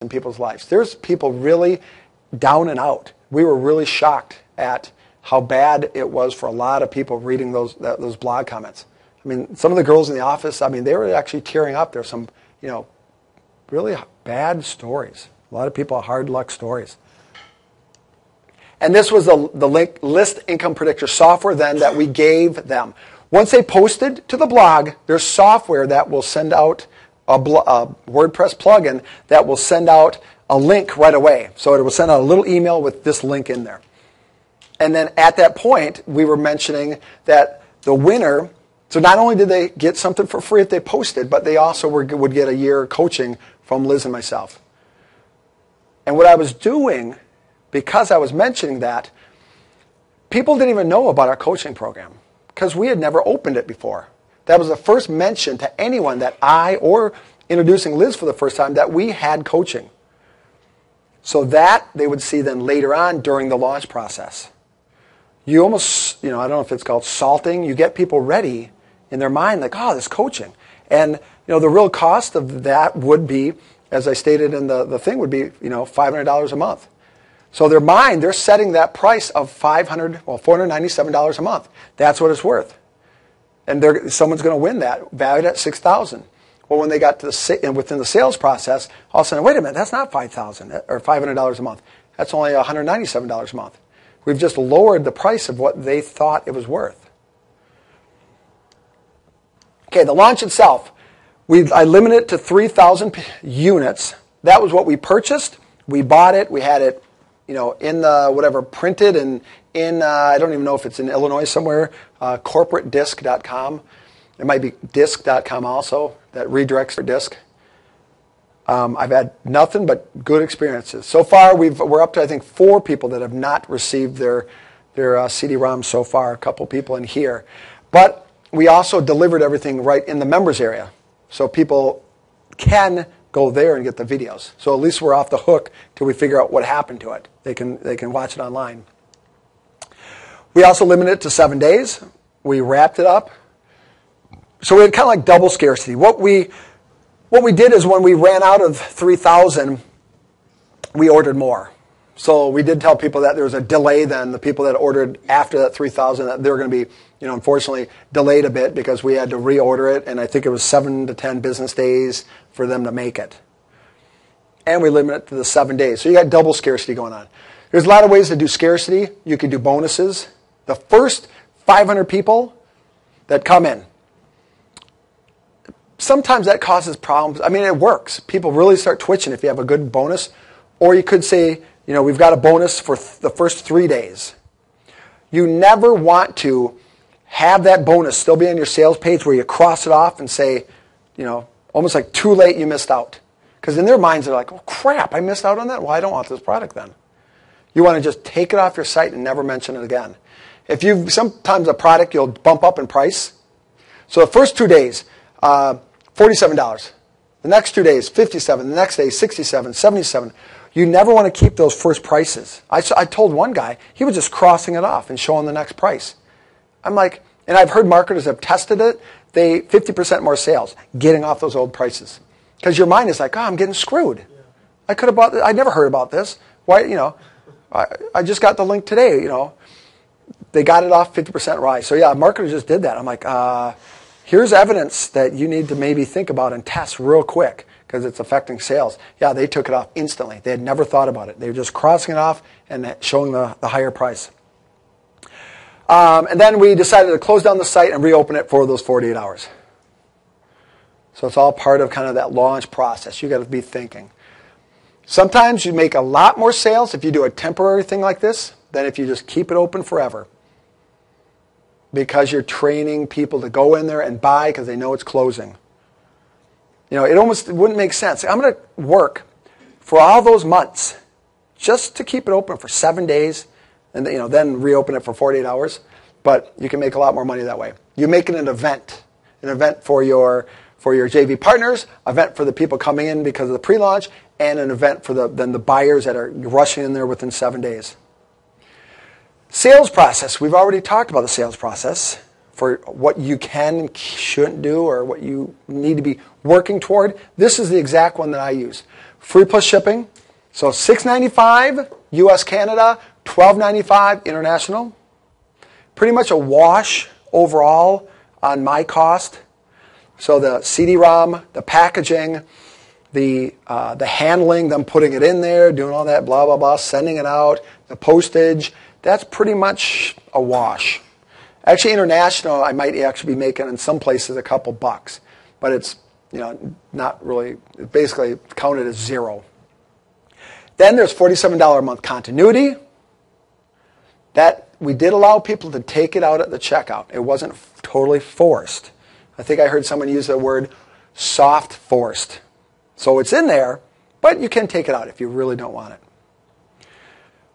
in people's lives. There's people really down and out. We were really shocked at how bad it was for a lot of people reading those blog comments. I mean, some of the girls in the office, I mean, they were actually tearing up. There's some, really bad stories. A lot of people, hard luck stories. And this was the List Income Predictor software then that we gave them. Once they posted to the blog, there's software that will send out a WordPress plugin that will send out a link right away. So it will send out a little email with this link in there. And then at that point, we were mentioning that the winner, so not only did they get something for free if they posted, but they also would get a year coaching from Liz and myself. And what I was doing, because I was mentioning that, people didn't even know about our coaching program because we had never opened it before. That was the first mention to anyone that or introducing Liz for the first time, that we had coaching. So that they would see then later on during the launch process. You almost, I don't know if it's called salting, you get people ready in their mind like, oh, this coaching. And, the real cost of that would be, as I stated in the thing, would be, $500 a month. So their mind, they're setting that price of $497 a month. That's what it's worth. And someone's going to win that, valued at $6,000. Well, when they got to within the sales process, all of a sudden, wait a minute, that's not $5,000 or $500 a month. That's only $197 a month. We've just lowered the price of what they thought it was worth. Okay, the launch itself, I limited it to 3,000 units. That was what we purchased. We bought it. We had it, in the whatever, printed and in, I don't even know if it's in Illinois somewhere, corporatedisc.com. It might be disc.com also, that redirects for disc. I've had nothing but good experiences. So far, we're up to, I think, 4 people that have not received their CD-ROM so far, a couple people in here. But we also delivered everything right in the members area. So people can go there and get the videos. So at least we're off the hook till we figure out what happened to it. They can watch it online. We also limited it to 7 days. We wrapped it up. So we had kind of like double scarcity. What we did is when we ran out of 3,000, we ordered more. So we did tell people that there was a delay then. The people that ordered after that 3,000, that they were going to be, unfortunately delayed a bit because we had to reorder it. And I think it was 7 to 10 business days for them to make it. And we limited it to the 7 days. So you got double scarcity going on. There's a lot of ways to do scarcity. You could do bonuses. The first 500 people that come in, sometimes that causes problems. I mean, it works. People really start twitching if you have a good bonus. Or you could say, we've got a bonus for the first 3 days. You never want to have that bonus still be on your sales page where you cross it off and say, almost like too late, you missed out. Because in their minds, they're like, oh, crap, I missed out on that? Well, I don't want this product then. You want to just take it off your site and never mention it again. Sometimes a product you'll bump up in price. So the first 2 days, $47. The next 2 days, $57. The next day, $67, $77. You never want to keep those first prices. I told one guy, he was just crossing it off and showing the next price. I'm like, and I've heard marketers have tested it, 50% more sales, getting off those old prices. Because your mind is like, oh, I'm getting screwed. Yeah. I could have bought this. I never heard about this. Why, I just got the link today, They got it off 50% rise. So yeah, marketers just did that. I'm like, here's evidence that you need to maybe think about and test real quick because it's affecting sales. Yeah, they took it off instantly. They had never thought about it. They were just crossing it off and showing the higher price. And then we decided to close down the site and reopen it for those 48 hours. So it's all part of kind of that launch process. You got to be thinking. Sometimes you make a lot more sales if you do a temporary thing like this than if you just keep it open forever. Because you're training people to go in there and buy because they know it's closing. It wouldn't make sense. I'm going to work for all those months just to keep it open for 7 days and then reopen it for 48 hours. But you can make a lot more money that way. You make it an event for your JV partners, event for the people coming in because of the pre-launch, and an event for the buyers that are rushing in there within 7 days. Sales process. We've already talked about the sales process for what you can and shouldn't do or what you need to be working toward. This is the exact one that I use. free plus shipping. So $6.95 U.S. Canada, $12.95 international. Pretty much a wash overall on my cost. So the CD-ROM, the packaging, the handling, them putting it in there, doing all that, blah, blah, blah, sending it out, the postage, that's pretty much a wash. Actually, international, I might actually be making in some places a couple bucks, but it's not really, it's basically counted as zero. Then there's $47 a month continuity. That we did allow people to take it out at the checkout. It wasn't totally forced. I think I heard someone use the word soft forced. So it's in there, but you can take it out if you really don't want it.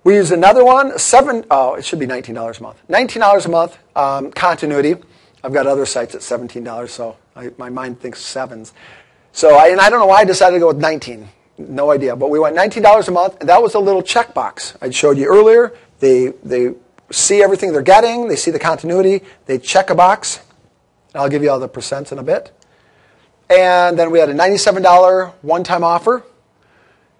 We use another one, it should be $19 a month. $19 a month, continuity. I've got other sites at $17, so my mind thinks sevens. So I don't know why I decided to go with 19. No idea, but we went $19 a month, and that was a little checkbox I showed you earlier. They see everything they're getting, they see the continuity, they check a box. I'll give you all the percents in a bit. And then we had a $97 one-time offer.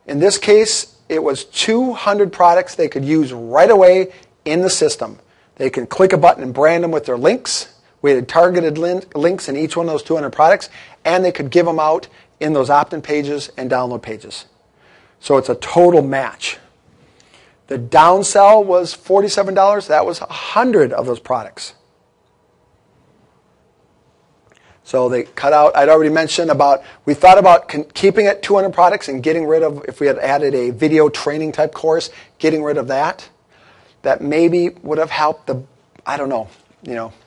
In this case, it was 200 products they could use right away in the system. They can click a button and brand them with their links. We had targeted links in each one of those 200 products, and they could give them out in those opt-in pages and download pages. So it's a total match. The downsell was $47. That was 100 of those products. So they cut out, I'd already mentioned about, we thought about keeping it 200 products and getting rid of, if we had added a video training type course, getting rid of that. That maybe would have helped I don't know,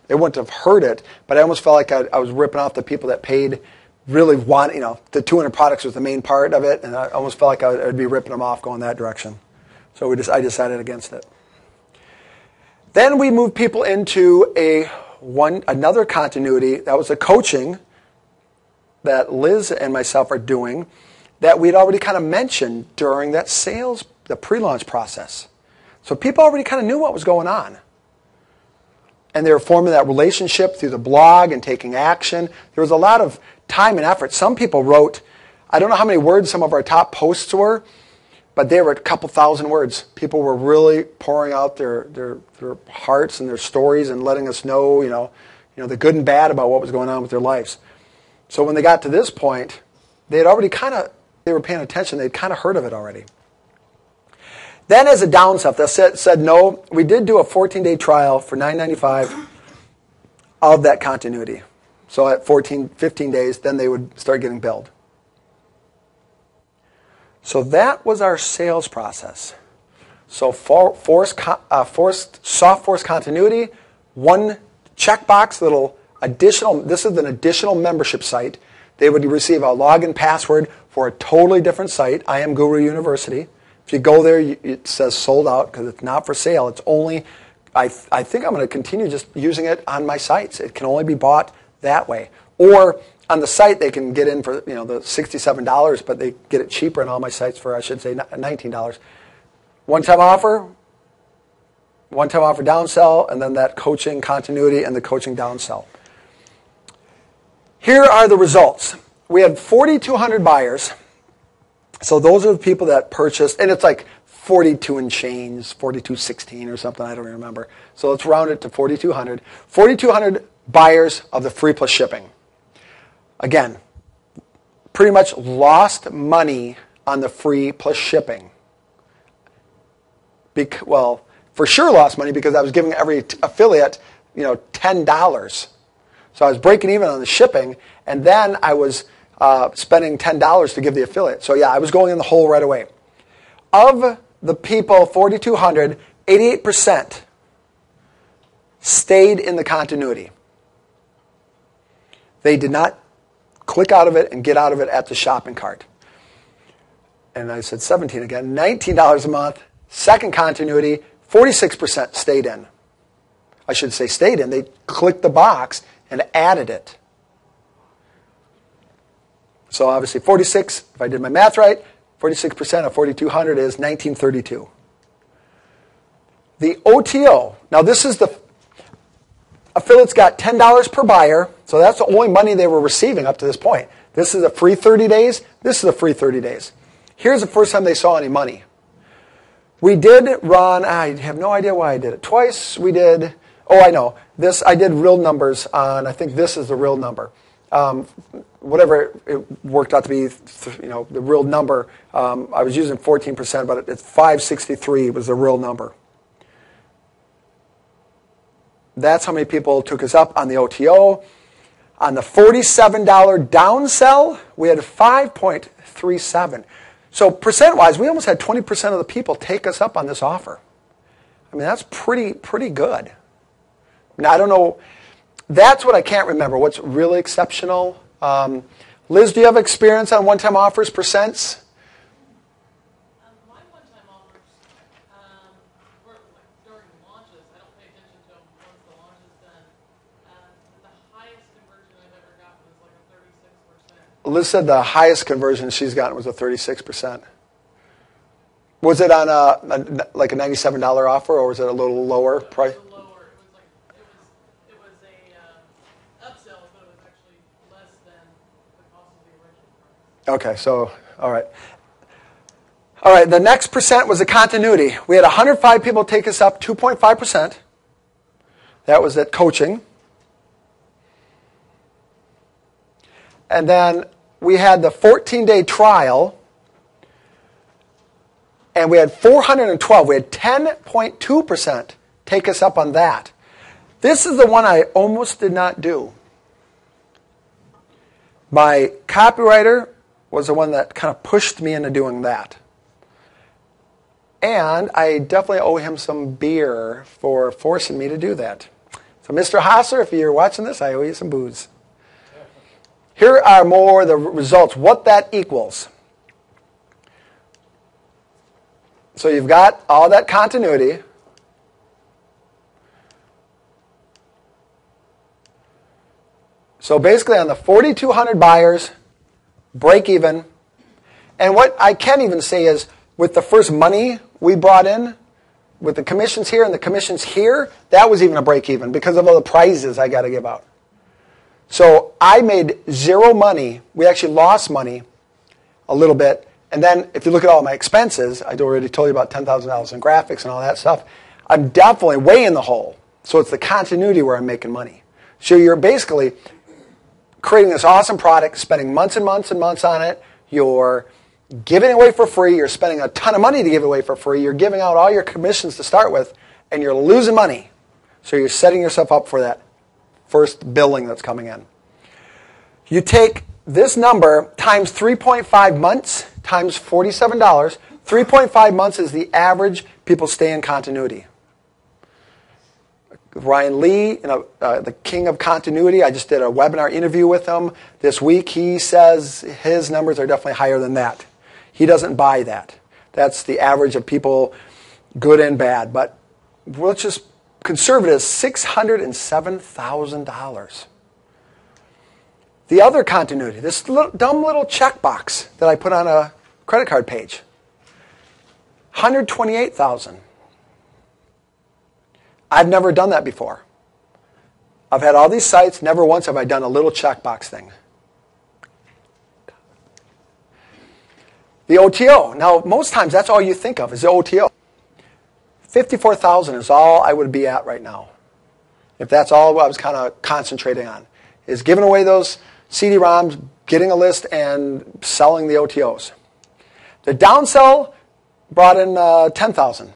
it wouldn't have hurt it, but I almost felt like I was ripping off the people that paid, really want, the 200 products was the main part of it, and I almost felt like I would be ripping them off going that direction. So I decided against it. Then we moved people into another continuity. That was a coaching that Liz and myself are doing that we'd already kind of mentioned during that the pre-launch process. So people already kind of knew what was going on. And they were forming that relationship through the blog and taking action. There was a lot of time and effort. Some people wrote, I don't know how many words some of our top posts were, but they were a couple thousand words. People were really pouring out their hearts and their stories and letting us know, the good and bad about what was going on with their lives. So when they got to this point, they were paying attention. They'd kind of heard of it already. Then as a downsell, they said no. We did do a 14-day trial for $9.95 of that continuity. So at 15 days, then they would start getting billed. So that was our sales process. So soft force continuity, one checkbox, little additional, this is an additional membership site. They would receive a login password for a totally different site, I Am Guru University. If you go there, it says sold out because it's not for sale. It's only, I think I'm going to continue just using it on my sites. It can only be bought that way. Or on the site, they can get in for the $67, but they get it cheaper on all my sites for, I should say, $19. One-time offer downsell, and then that coaching continuity and the coaching downsell. Here are the results. We had 4,200 buyers. So those are the people that purchased, and it's like 42 and change, 4216 or something, I don't remember. So let's round it to 4,200. 4,200 buyers of the free plus shipping. Again, pretty much lost money on the free plus shipping. Well, for sure lost money because I was giving every affiliate, $10. So I was breaking even on the shipping, and then I was spending $10 to give the affiliate. So yeah, I was going in the hole right away. Of the people, 4,200, 88% stayed in the continuity. They did not click out of it and get out of it at the shopping cart. And I said 17 again, $19 a month, second continuity, 46% stayed in. I should say stayed in. They clicked the box and added it. So obviously 46, if I did my math right, 46% of 4,200 is 1932. The OTO, now this is the, affiliates got $10 per buyer, so that's the only money they were receiving up to this point. This is a free 30 days, this is a free 30 days. Here's the first time they saw any money. We did run, I have no idea why I did it. Twice we did, oh, I know. This, I did real numbers on, I think this is the real number. Whatever it worked out to be, the real number. I was using 14%, but it's 563 was the real number. That's how many people took us up on the OTO. On the $47 downsell, we had 5.37. So percent-wise, we almost had 20% of the people take us up on this offer. I mean, that's pretty good. Now, I don't know. That's what I can't remember. What's really exceptional? Liz, do you have experience on one-time offers, percents? My one-time offers were during launches. I don't pay attention to them once the launch is done. The highest conversion I've ever gotten was like a 36%. Liz said the highest conversion she's gotten was a 36%. Was it on like a $97 offer, or was it a little lower price? It was lower. It was a upsell, but it was actually less than the cost of the original price. Okay, so, all right. All right, the next percent was the continuity. We had 105 people take us up 2.5%. That was at coaching. And then we had the 14-day trial, and we had 412. We had 10.2% take us up on that. This is the one I almost did not do. My copywriter was the one that kind of pushed me into doing that. And I definitely owe him some beer for forcing me to do that. So Mr. Hasser, if you're watching this, I owe you some booze. Here are more the results, what that equals. So you've got all that continuity. So basically on the 4,200 buyers, break even. And what I can even say is with the first money we brought in, with the commissions here and the commissions here, that was even a break even because of all the prizes I got to give out. So I made zero money. We actually lost money a little bit. And then if you look at all my expenses, I already told you about $10,000 in graphics and all that stuff. I'm definitely way in the hole. So it's the continuity where I'm making money. So you're basically creating this awesome product, spending months and months and months on it. You're giving it away for free. You're spending a ton of money to give it away for free. You're giving out all your commissions to start with, and you're losing money. So you're setting yourself up for that first billing that's coming in. You take this number times 3.5 months times $47. 3.5 months is the average people stay in continuity. Ryan Lee, the king of continuity, I just did a webinar interview with him this week. He says his numbers are definitely higher than that. He doesn't buy that. That's the average of people, good and bad. But let's just conservative, $607,000. The other continuity, this dumb little checkbox that I put on a credit card page, $128,000. I've never done that before. I've had all these sites, never once have I done a little checkbox thing. The OTO. Now, most times that's all you think of is the OTO. 54,000 is all I would be at right now. If that's all I was kind of concentrating on, is giving away those CD-ROMs, getting a list, and selling the OTOs. The downsell brought in 10,000.